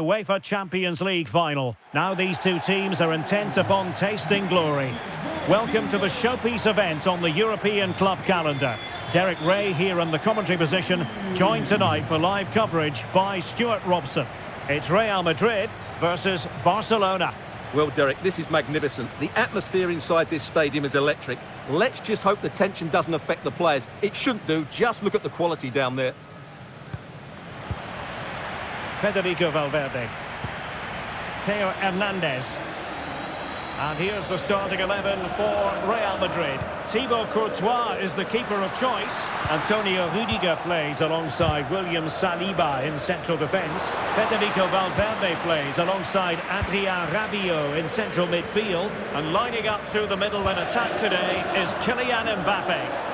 UEFA Champions League final. Now these two teams are intent upon tasting glory. Welcome to the showpiece event on the European club calendar. Derek Ray here in the commentary position, joined tonight for live coverage by Stuart Robson. It's Real Madrid versus Barcelona. Well, Derek, this is magnificent. The atmosphere inside this stadium is electric. Let's just hope the tension doesn't affect the players. It shouldn't do. Just look at the quality down there. Federico Valverde. Theo Hernandez. And here's the starting 11 for Real Madrid. Thibaut Courtois is the keeper of choice. Antonio Rudiger plays alongside William Saliba in central defence. Federico Valverde plays alongside Adrien Rabiot in central midfield. And lining up through the middle in attack today is Kylian Mbappe.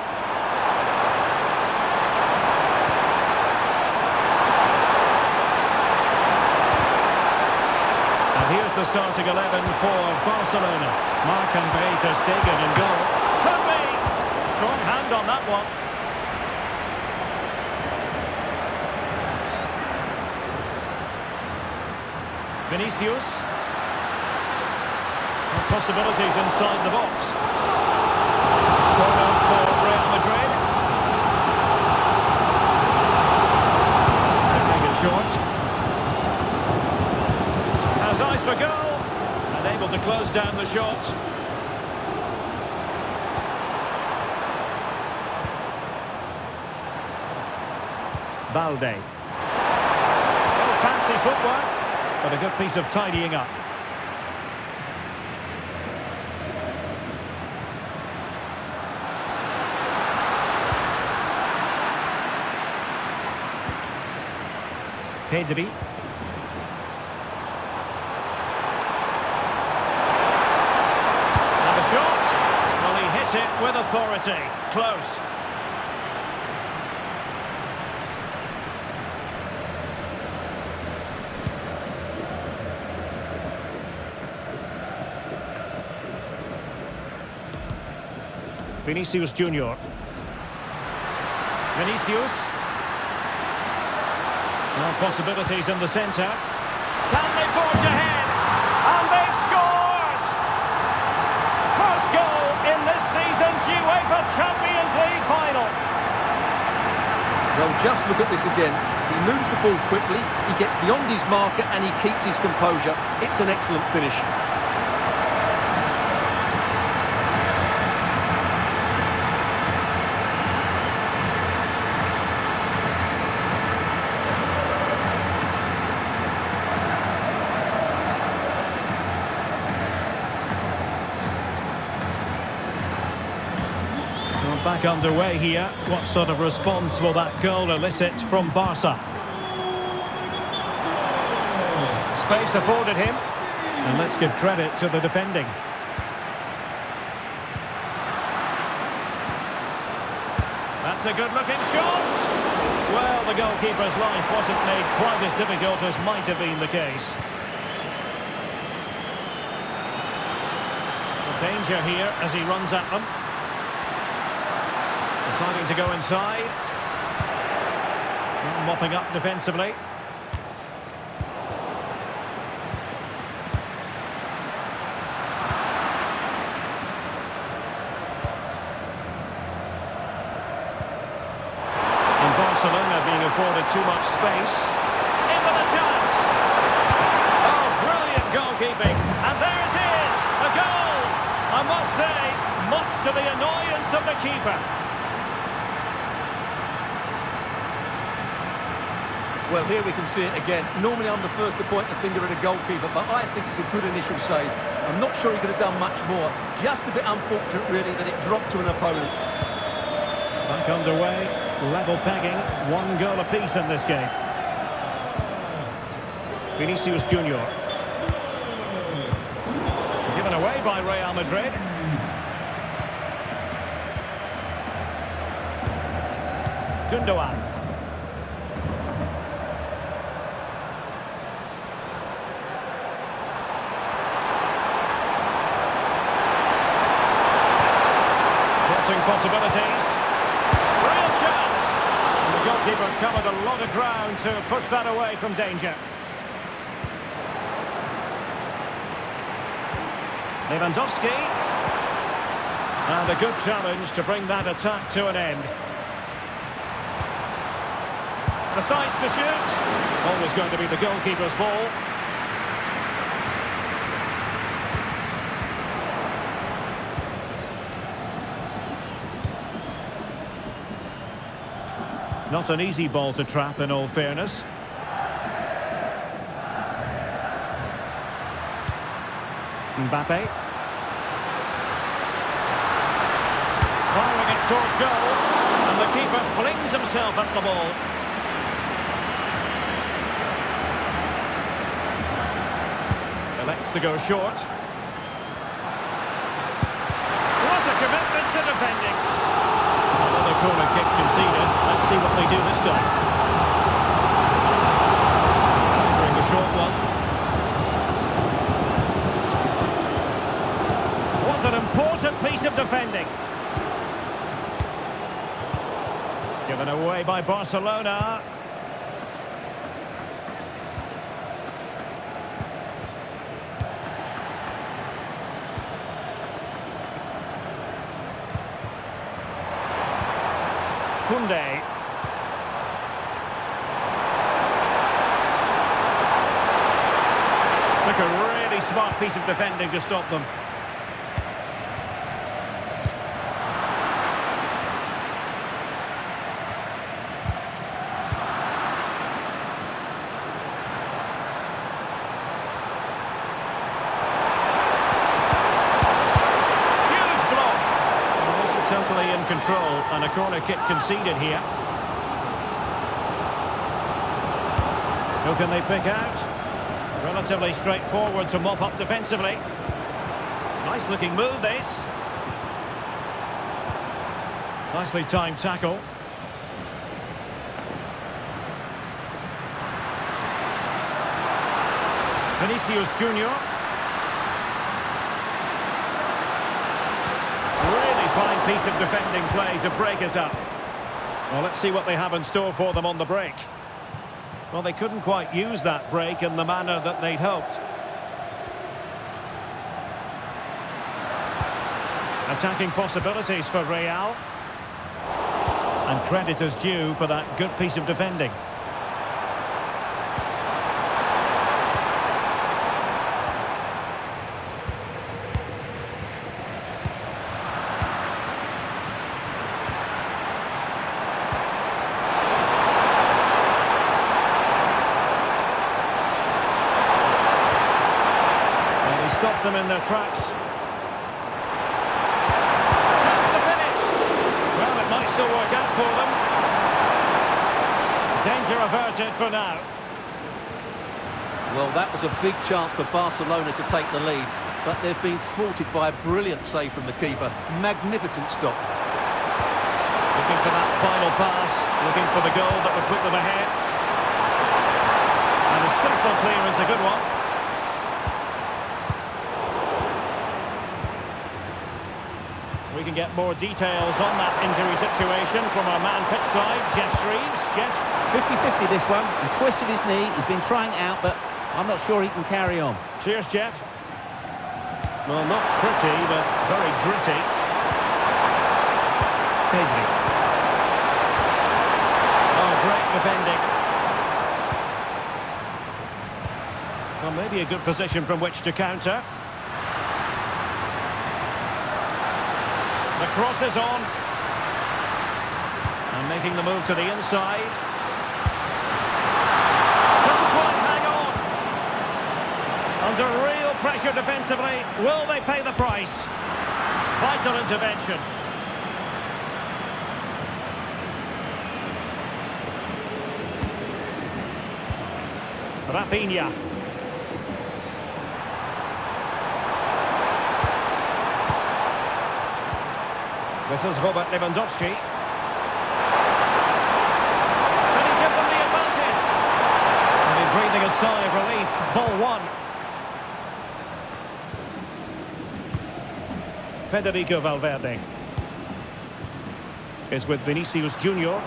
Here's the starting 11 for Barcelona. Marc-André ter Stegen in goal. Could be! Strong hand on that one. Vinicius. Possibilities inside the box. Corner for Real Madrid. They take it short. Eyes for goal, and able to close down the shot. Balde. Oh, fancy footwork, but a good piece of tidying up. Pedri. It with authority. Close. Vinicius Junior. Vinicius. No possibilities in the centre. Can they forge ahead? And they've scored! First goal in this season's UEFA Champions League final. Well, just look at this again. He moves the ball quickly, he gets beyond his marker and he keeps his composure. It's an excellent finish. Back underway here. What sort of response will that goal elicit from Barca? Space afforded him. And let's give credit to the defending. That's a good-looking shot! Well, the goalkeeper's life wasn't made quite as difficult as might have been the case. The danger here as he runs at them. Deciding to go inside. Mopping up defensively. And Barcelona being afforded too much space. In with a chance. Oh, brilliant goalkeeping. And there it is, a goal. I must say, much to the annoyance of the keeper. Well, here we can see it again. Normally I'm the first to point the finger at a goalkeeper, but I think it's a good initial save. I'm not sure he could have done much more. Just a bit unfortunate, really, that it dropped to an opponent. Back underway, level pegging, 1 goal apiece in this game. Vinicius Junior. Given away by Real Madrid. Gundogan. Possibilities. Real chance. And the goalkeeper covered a lot of ground to push that away from danger. Lewandowski. And a good challenge to bring that attack to an end. Decides to shoot. Always going to be the goalkeeper's ball. Not an easy ball to trap, in all fairness. Mbappe. Firing it towards goal. And the keeper flings himself at the ball. Elects to go short. What a commitment to defending. Another corner kick conceded. Let's see what they do this time. Bring a short one. Was an important piece of defending. Given away by Barcelona. Kunde. Took a really smart piece of defending to stop them. Totally in control, and a corner kick conceded here. Who can they pick out? Relatively straightforward to mop up defensively. Nice looking move, this. Nicely timed tackle. Vinicius Junior. Fine piece of defending play to break us up. Well, let's see what they have in store for them on the break. Well, they couldn't quite use that break in the manner that they'd hoped. Attacking possibilities for Real. And credit is due for that good piece of defending. Stopped them in their tracks. Chance to finish. Well, it might still work out for them. Danger averted for now. Well, that was a big chance for Barcelona to take the lead, but they've been thwarted by a brilliant save from the keeper. Magnificent stop. Looking for that final pass, looking for the goal that would put them ahead. And a simple clearance, a good one. We can get more details on that injury situation from our man pitch side, Jeff Shreves. Jeff? 50-50 this one. He twisted his knee, he's been trying it out, but I'm not sure he can carry on. Cheers, Jeff. Well, not pretty, but very gritty. Pedri. Oh, great defending. Well, maybe a good position from which to counter. The cross is on. And making the move to the inside. Couldn't quite hang on. Under real pressure defensively. Will they pay the price? Vital intervention. Rafinha. This is Robert Lewandowski. Can he give them the advantage? And he's breathing a sigh of relief. Ball one. Federico Valverde is with Vinicius Junior.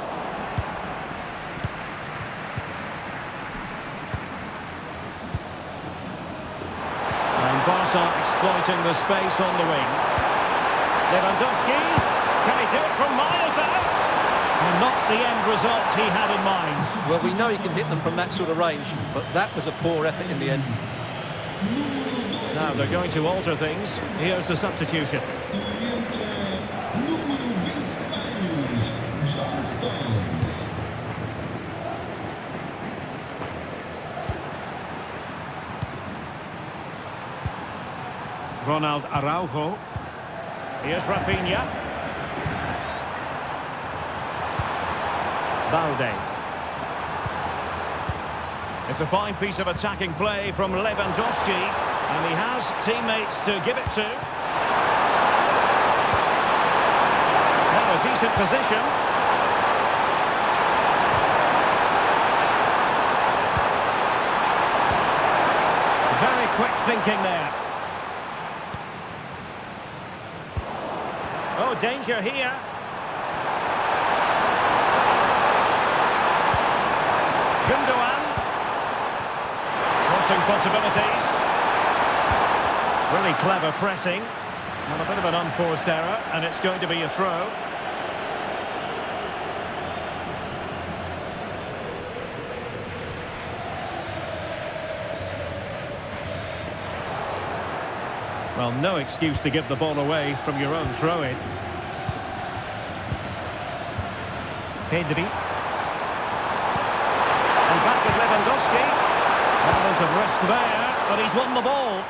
And Barca exploiting the space on the wing. Lewandowski, can he do it from miles out? Well, not the end result he had in mind. Well, we know he can hit them from that sort of range, but that was a poor effort in the end. Now they're going to alter things. Here's the substitution. Ronald Araujo. Here's Rafinha. Balde. It's a fine piece of attacking play from Lewandowski, and he has teammates to give it to. Now a decent position. Very quick thinking there. Oh, danger here. Gundogan. Crossing possibilities. Really clever pressing. Well, a bit of an unforced error, and it's going to be a throw. Well, no excuse to give the ball away from your own throw-in. Pedri. And back with Lewandowski. Element of risk there, but he's won the ball.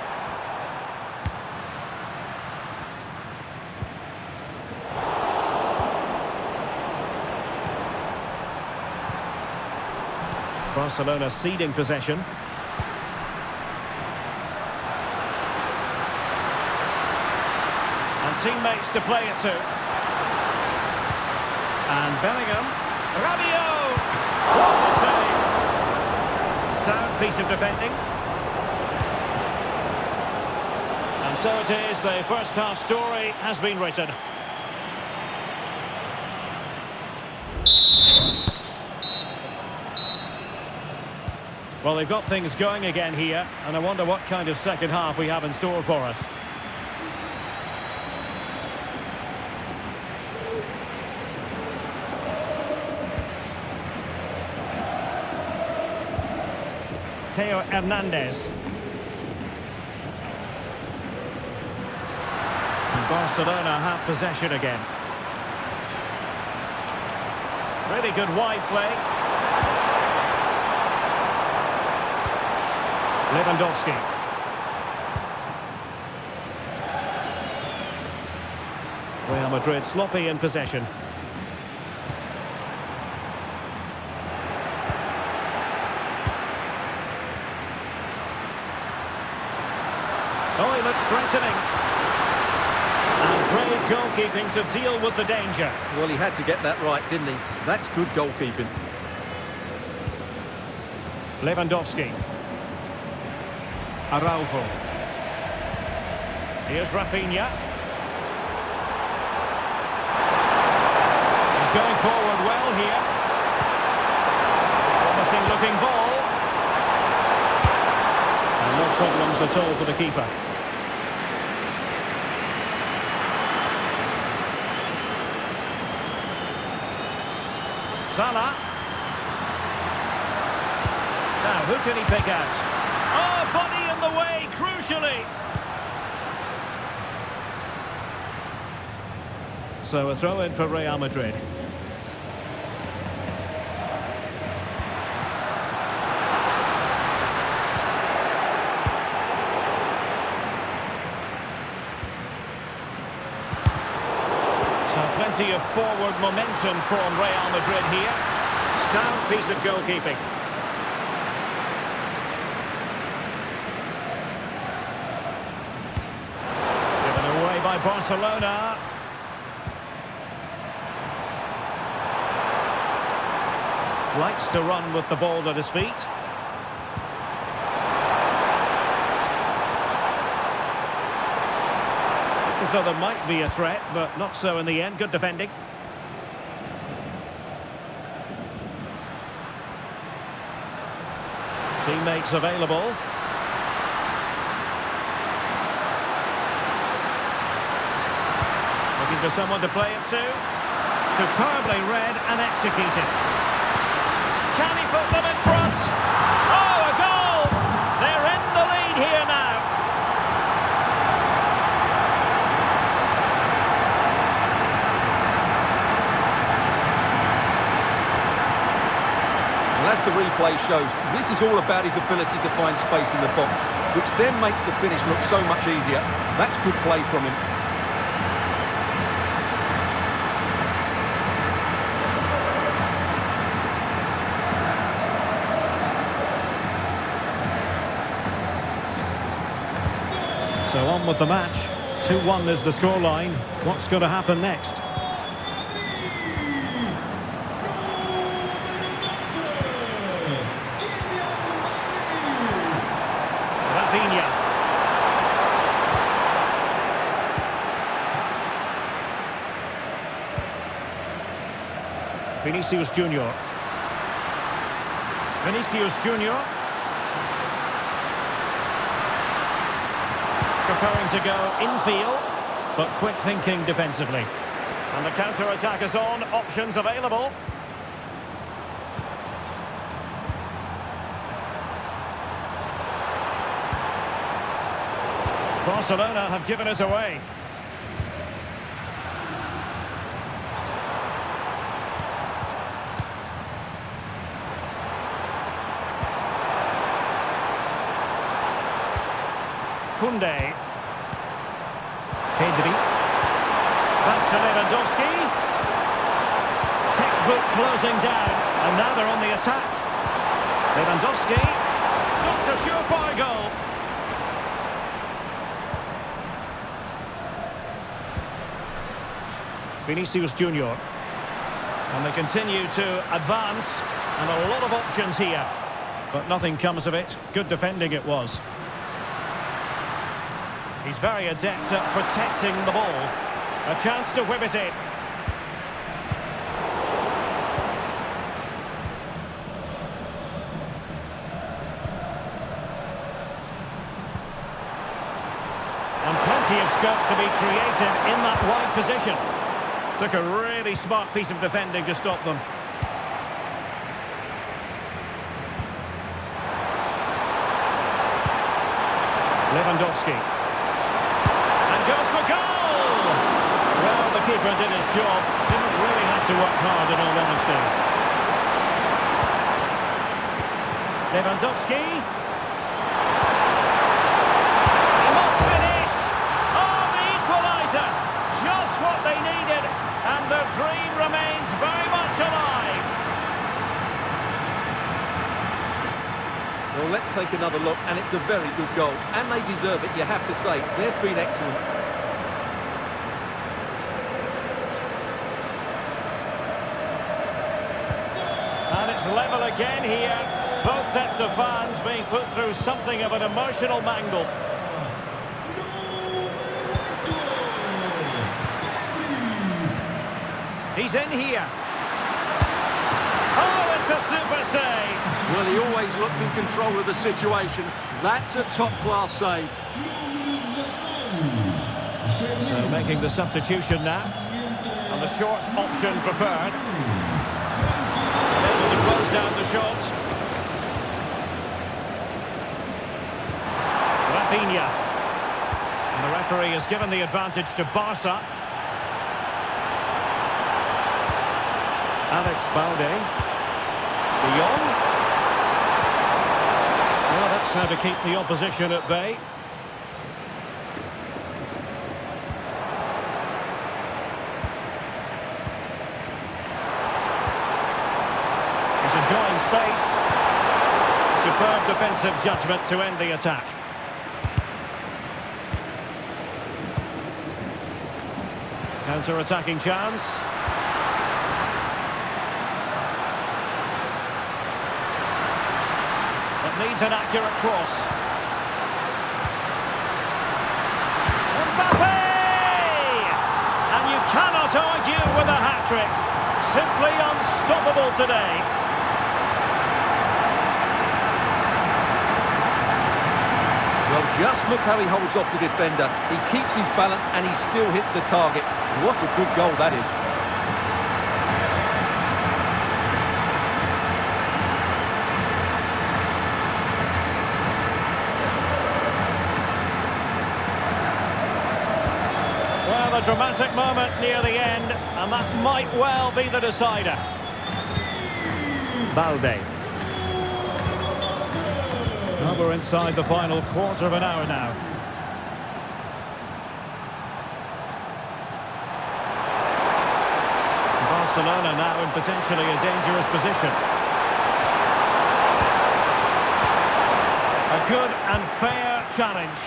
Barcelona ceding possession. And teammates to play it to. And Bellingham. Rabiot! What a save! Sound piece of defending. And so it is, the first half story has been written. Well, they've got things going again here, and I wonder what kind of second half we have in store for us. Theo Hernandez. And Barcelona have possession again. Really good wide play. Lewandowski. Real Madrid sloppy in possession. Oh, he looks threatening. And great goalkeeping to deal with the danger. Well, he had to get that right, didn't he? That's good goalkeeping. Lewandowski. Araujo. Here's Rafinha. He's going forward well here. Promising looking ball. And no problems at all for the keeper. Salah. Now, who can he pick out? Oh, body in the way, crucially. So a throw in for Real Madrid. So plenty of forward momentum from Real Madrid here. Sound piece of goalkeeping. By Barcelona. Likes to run with the ball at his feet. Looks as though there might be a threat, but not so in the end. Good defending. Teammates available. Looking for someone to play it to. Superbly read and executed. Can he put them in front? Oh, a goal! They're in the lead here now. Well, as the replay shows, this is all about his ability to find space in the box, which then makes the finish look so much easier. That's good play from him. So on with the match. 2-1 is the scoreline. What's going to happen next? Rafinha. Vinicius Junior. Vinicius Junior. Preferring to go infield, but quick thinking defensively. And the counter-attack is on, options available. Barcelona have given it away. Koundé. Pedri. Back to Lewandowski. Textbook closing down. And now they're on the attack. Lewandowski. Not a surefire goal. Vinicius Junior. And they continue to advance. And a lot of options here. But nothing comes of it. Good defending it was. He's very adept at protecting the ball. A chance to whip it in. And plenty of scope to be created in that wide position. Took a really smart piece of defending to stop them. Lewandowski. Goes for goal! Well, the keeper did his job. Didn't really have to work hard, in all honesty. Lewandowski. He must finish! Oh, the equaliser! Just what they needed, and their dream remains very much alive. Well, let's take another look, and it's a very good goal. And they deserve it, you have to say. They've been excellent. And it's level again here. Both sets of fans being put through something of an emotional mangle. He's in here. Oh, it's a super save. Well, he always looked in control of the situation. That's a top-class save. So making the substitution now. And the short option preferred. Able to close down the shot. Rafinha. And the referee has given the advantage to Barca. Alex Balde. De Jong. Well, that's how to keep the opposition at bay. He's enjoying space. Superb defensive judgment to end the attack. Counter-attacking chance. Needs an accurate cross. Mbappe! And you cannot argue with a hat-trick. Simply unstoppable today. Well, just look how he holds off the defender. He keeps his balance and he still hits the target. What a good goal that is. Well, a dramatic moment near the end, and that might well be the decider. Balde. Well, we're inside the final quarter of an hour now. Barcelona now in potentially a dangerous position. A good and fair challenge.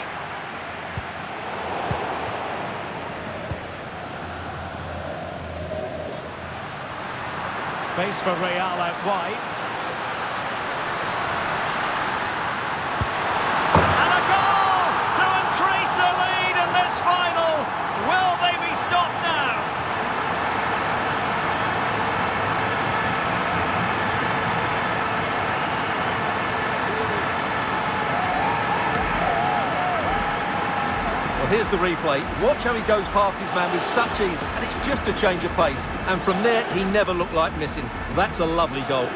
Space for Real out wide. And a goal to increase the lead in this final. Will they be stopped now? Well, here's the replay. Watch how he goes past his man with such ease, and it's just a change of pace. And from there, he never looked like missing. That's a lovely goal.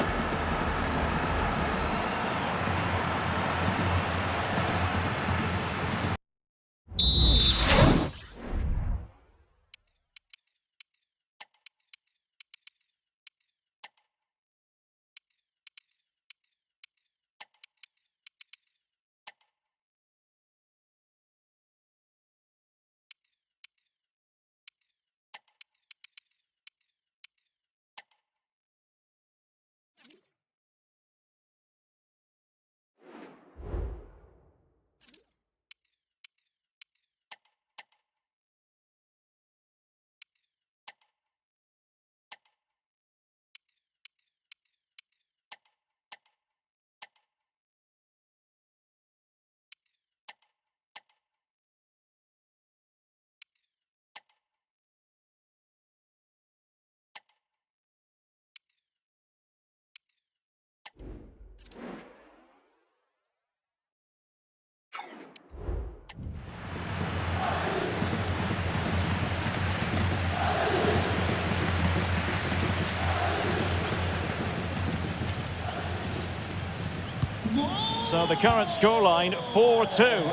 So the current scoreline, 4-2.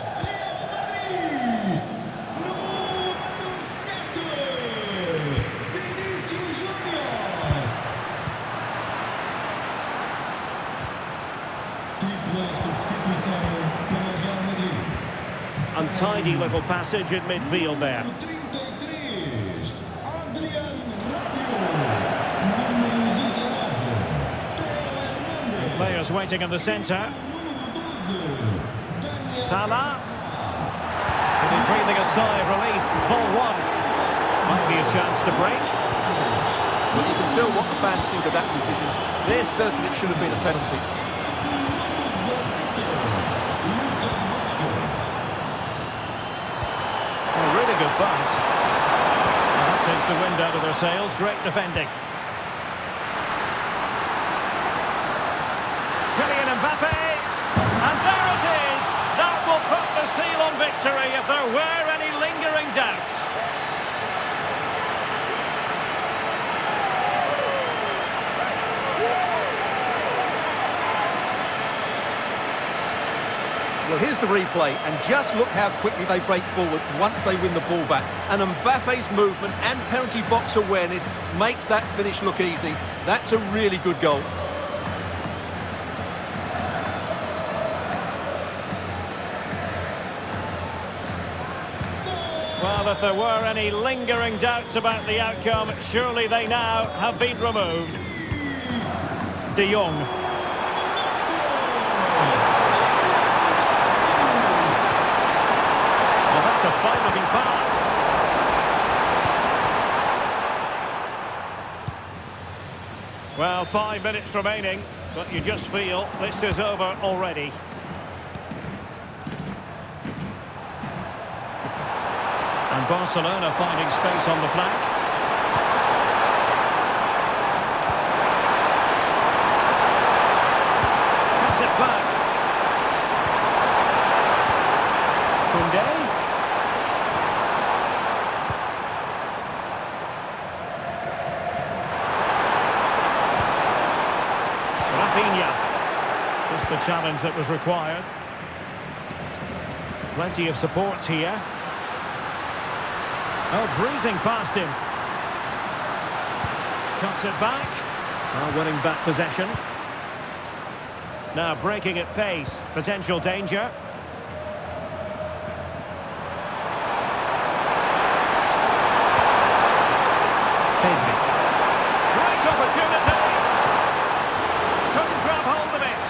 Untidy little passage in midfield there. Players waiting in the centre. Salah. Is he breathing a sigh of relief? Ball one. Might be a chance to break. Well, you can tell what the fans think of that decision. They're certain it should have been a penalty. A really good pass. And that takes the wind out of their sails. Great defending. Kylian Mbappe. And there it is. That will put the seal on victory if there were any lingering doubts. Well, here's the replay, and just look how quickly they break forward once they win the ball back. And Mbappe's movement and penalty box awareness makes that finish look easy. That's a really good goal. Well, if there were any lingering doubts about the outcome, surely they now have been removed. De Jong. Well, that's a fine-looking pass. Well, 5 minutes remaining, but you just feel this is over already. And Barcelona finding space on the flank. Pass it back. day. Rafinha. Just the challenge that was required. Plenty of support here. Oh, breezing past him. Cuts it back. Oh, winning back possession. Now breaking at pace. Potential danger. Pedri. Great opportunity. Couldn't grab hold of it.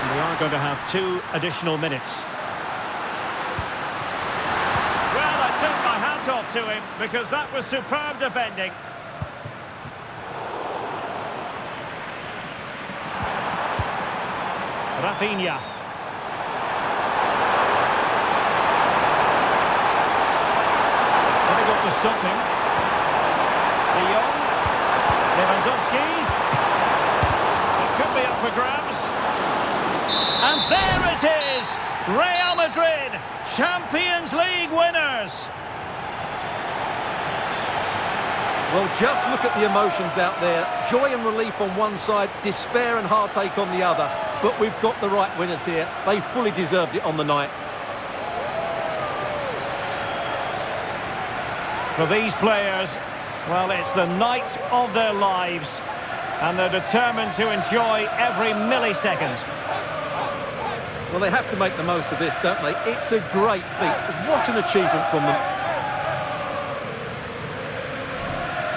And we are going to have 2 additional minutes. Well, I took my hat off to him because that was superb defending. Rafinha. Difficult to stop him. De Jong. Lewandowski. It could be up for grabs. And there it is! Real Madrid, Champions League winners! Well, just look at the emotions out there. Joy and relief on one side, despair and heartache on the other. But we've got the right winners here. They fully deserved it on the night. For these players, well, it's the night of their lives. And they're determined to enjoy every millisecond. Well, they have to make the most of this, don't they? It's a great feat. What an achievement from them.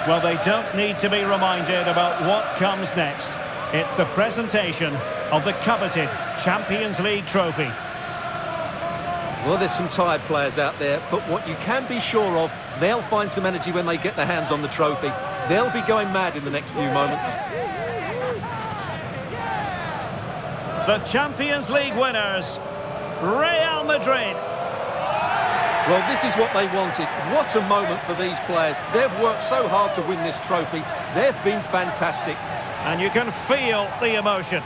Well, they don't need to be reminded about what comes next. It's the presentation of the coveted Champions League trophy. Well, there's some tired players out there, but what you can be sure of, they'll find some energy when they get their hands on the trophy. They'll be going mad in the next few moments. The Champions League winners, Real Madrid. Well, this is what they wanted. What a moment for these players. They've worked so hard to win this trophy. They've been fantastic. And you can feel the emotion.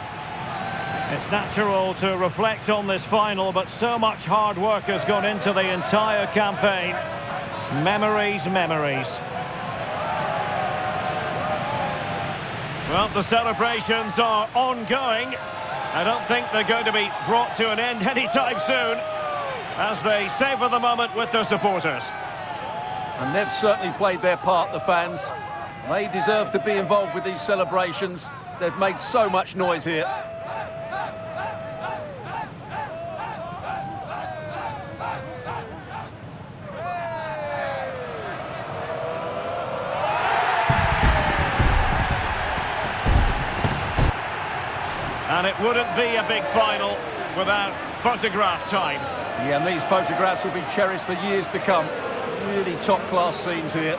It's natural to reflect on this final, but so much hard work has gone into the entire campaign. Memories, memories. Well, the celebrations are ongoing. I don't think they're going to be brought to an end anytime soon, as they savour the moment with their supporters. And they've certainly played their part, the fans. They deserve to be involved with these celebrations. They've made so much noise here. And it wouldn't be a big final without photograph time. Yeah, and these photographs will be cherished for years to come. Really top-class scenes here.